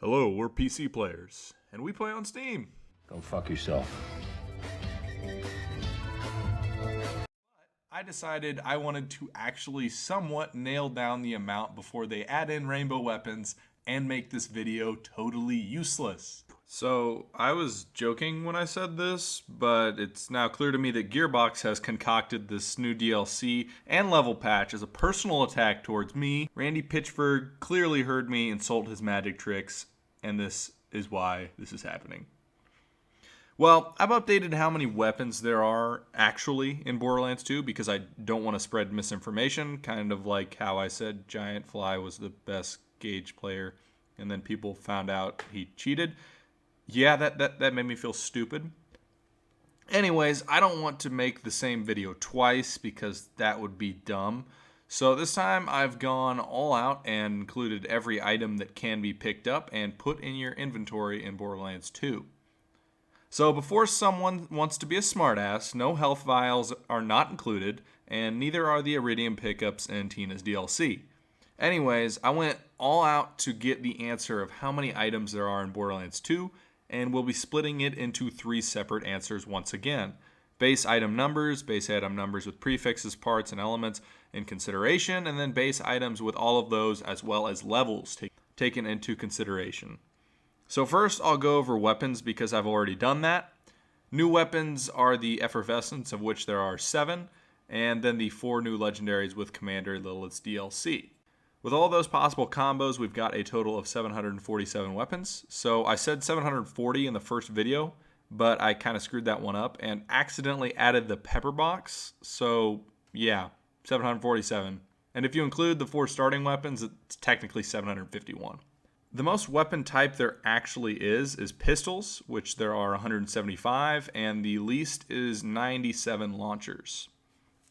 Hello, we're PC players, and we play on Steam. Go fuck yourself. I decided I wanted to actually somewhat nail down the amount before they add in rainbow weapons and make this video totally useless. So, I was joking when I said this, but it's now clear to me that Gearbox has concocted this new DLC and level patch as a personal attack towards me. Randy Pitchford clearly heard me insult his magic tricks, and this is why this is happening. Well, I've updated how many weapons there are actually in Borderlands 2 because I don't want to spread misinformation, kind of like how I said Giant Fly was the best Gauge player, and then people found out he cheated. Yeah, that made me feel stupid. Anyways, I don't want to make the same video twice because that would be dumb. So this time I've gone all out and included every item that can be picked up and put in your inventory in Borderlands 2. So before someone wants to be a smartass, no health vials are not included, and neither are the Iridium pickups in Tina's DLC. Anyways, I went all out to get the answer of how many items there are in Borderlands 2, and we'll be splitting it into 3 separate answers once again. Base item numbers with prefixes, parts, and elements in consideration, and then base items with all of those as well as levels taken into consideration. So first, I'll go over weapons because I've already done that. New weapons are the Effervescence, of which there are 7, and then the 4 new legendaries with Commander Lilith's DLC. With all those possible combos, we've got a total of 747 weapons. So I said 740 in the first video, but I kind of screwed that one up and accidentally added the pepper box. So yeah, 747. And if you include the 4 starting weapons, it's technically 751. The most weapon type there actually is pistols, which there are 175, and the least is 97 launchers.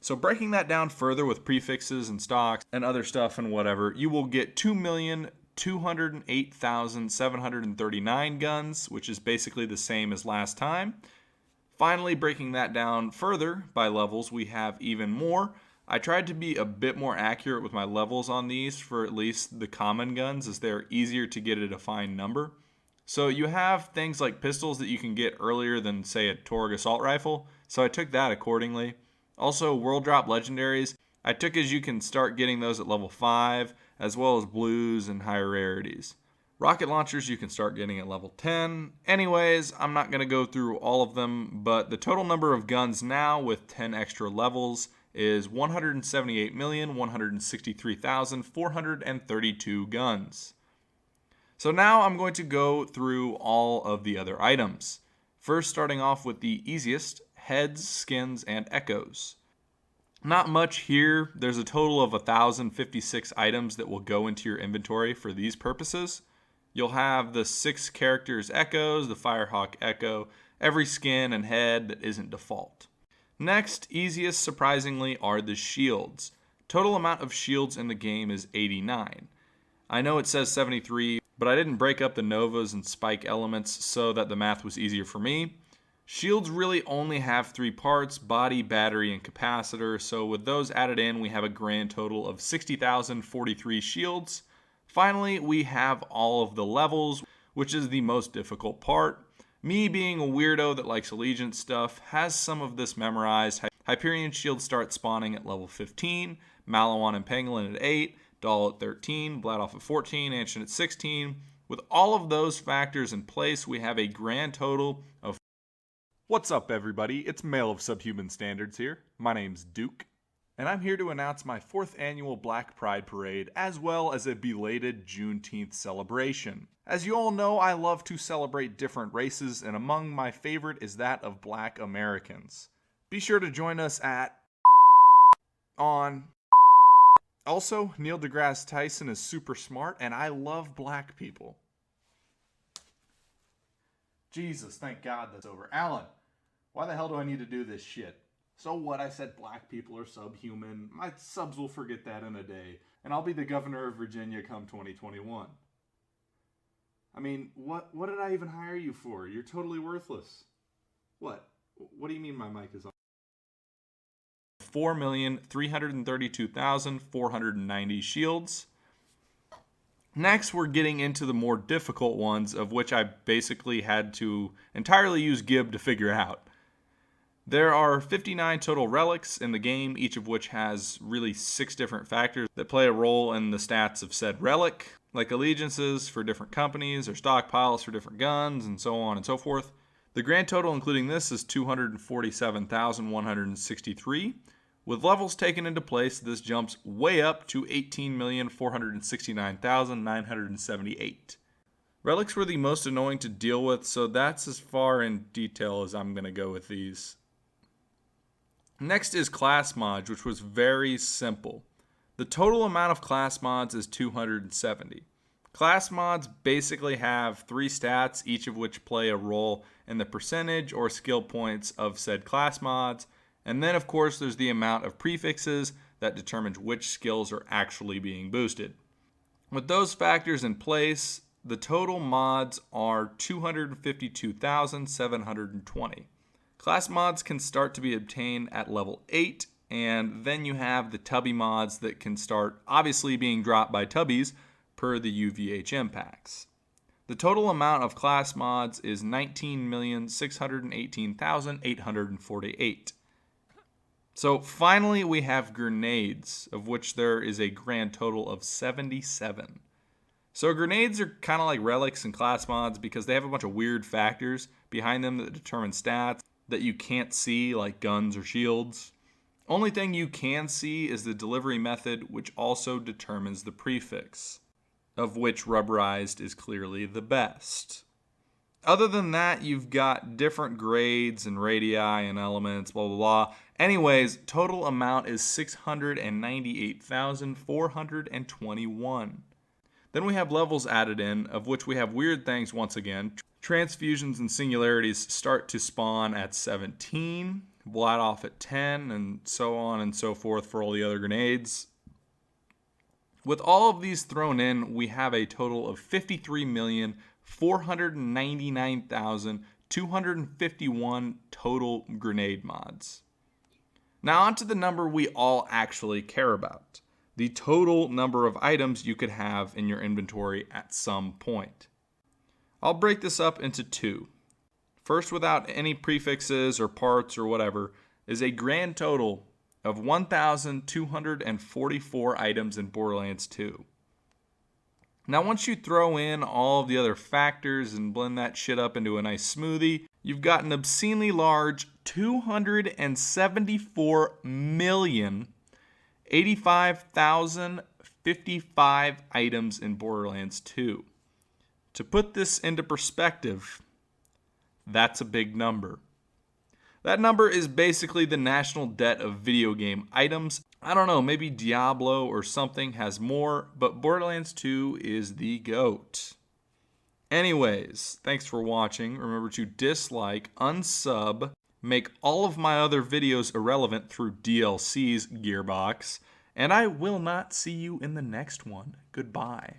So breaking that down further with prefixes and stocks and other stuff and whatever, you will get 2,208,739 guns, which is basically the same as last time. Finally, breaking that down further by levels, we have even more. I tried to be a bit more accurate with my levels on these for at least the common guns, as they're easier to get a defined number. So you have things like pistols that you can get earlier than, say, a Torg assault rifle, so I took that accordingly. Also, world drop legendaries, I took as you can start getting those at level 5, as well as blues and higher rarities. Rocket launchers you can start getting at level 10. Anyways, I'm not going to go through all of them, but the total number of guns now with 10 extra levels is 178,163,432 guns. So now I'm going to go through all of the other items. First, starting off with the easiest, heads, skins, and echoes. Not much here. There's a total of 1,056 items that will go into your inventory for these purposes. You'll have the 6 characters echoes, the Firehawk echo, every skin and head that isn't default. Next, easiest surprisingly are the shields. Total amount of shields in the game is 89. I know it says 73, but I didn't break up the novas and spike elements so that the math was easier for me. Shields really only have 3 parts, body, battery, and capacitor, so with those added in, we have a grand total of 60,043 shields. Finally, we have all of the levels, which is the most difficult part. Me being a weirdo that likes Allegiance stuff has some of this memorized. Hyperion shields start spawning at level 15, Malawan and Pangolin at 8, Dahl at 13, Bladoff at 14, Anshin at 16. With all of those factors in place, we have a grand total of... What's up, everybody? It's Male of Subhuman Standards here. My name's Duke, and I'm here to announce my 4th annual Black Pride Parade, as well as a belated Juneteenth celebration. As you all know, I love to celebrate different races, and among my favorite is that of Black Americans. Be sure to join us at on. Also, Neil deGrasse Tyson is super smart, and I love black people. Jesus, thank God that's over. Alan, why the hell do I need to do this shit? So what? I said black people are subhuman. My subs will forget that in a day, and I'll be the governor of Virginia come 2021. I mean, what did I even hire you for? You're totally worthless. What? What do you mean my mic is on? 4,332,490 shields. Next, we're getting into the more difficult ones, of which I basically had to entirely use Gib to figure out. There are 59 total relics in the game, each of which has really 6 different factors that play a role in the stats of said relic, like allegiances for different companies or stockpiles for different guns, and so on and so forth. The grand total including this is 247,163. With levels taken into place, this jumps way up to 18,469,978. Relics were the most annoying to deal with, so that's as far in detail as I'm going to go with these. Next is class mods, which was very simple. The total amount of class mods is 270. Class mods basically have 3 stats, each of which play a role in the percentage or skill points of said class mods. And then, of course, there's the amount of prefixes that determines which skills are actually being boosted. With those factors in place, the total mods are 252,720. Class mods can start to be obtained at level 8, and then you have the tubby mods that can start obviously being dropped by tubbies per the UVHM packs. The total amount of class mods is 19,618,848. So finally we have grenades, of which there is a grand total of 77. So grenades are kind of like relics and class mods because they have a bunch of weird factors behind them that determine stats that you can't see, like guns or shields. Only thing you can see is the delivery method, which also determines the prefix, of which rubberized is clearly the best. Other than that, you've got different grades and radii and elements, blah, blah, blah. Anyways, total amount is 698,421. Then we have levels added in, of which we have weird things once again. Transfusions and singularities start to spawn at 17, Blot off at 10, and so on and so forth for all the other grenades. With all of these thrown in, we have a total of 53,499,251 total grenade mods. Now onto the number we all actually care about. The total number of items you could have in your inventory at some point. I'll break this up into 2. First, without any prefixes or parts or whatever, is a grand total of 1,244 items in Borderlands 2. Now once you throw in all of the other factors and blend that shit up into a nice smoothie, you've got an obscenely large 274,085,055 items in Borderlands 2. To put this into perspective, that's a big number. That number is basically the national debt of video game items. I don't know, maybe Diablo or something has more, but Borderlands 2 is the GOAT. Anyways, thanks for watching. Remember to dislike, unsub, make all of my other videos irrelevant through DLCs, Gearbox, and I will not see you in the next one. Goodbye.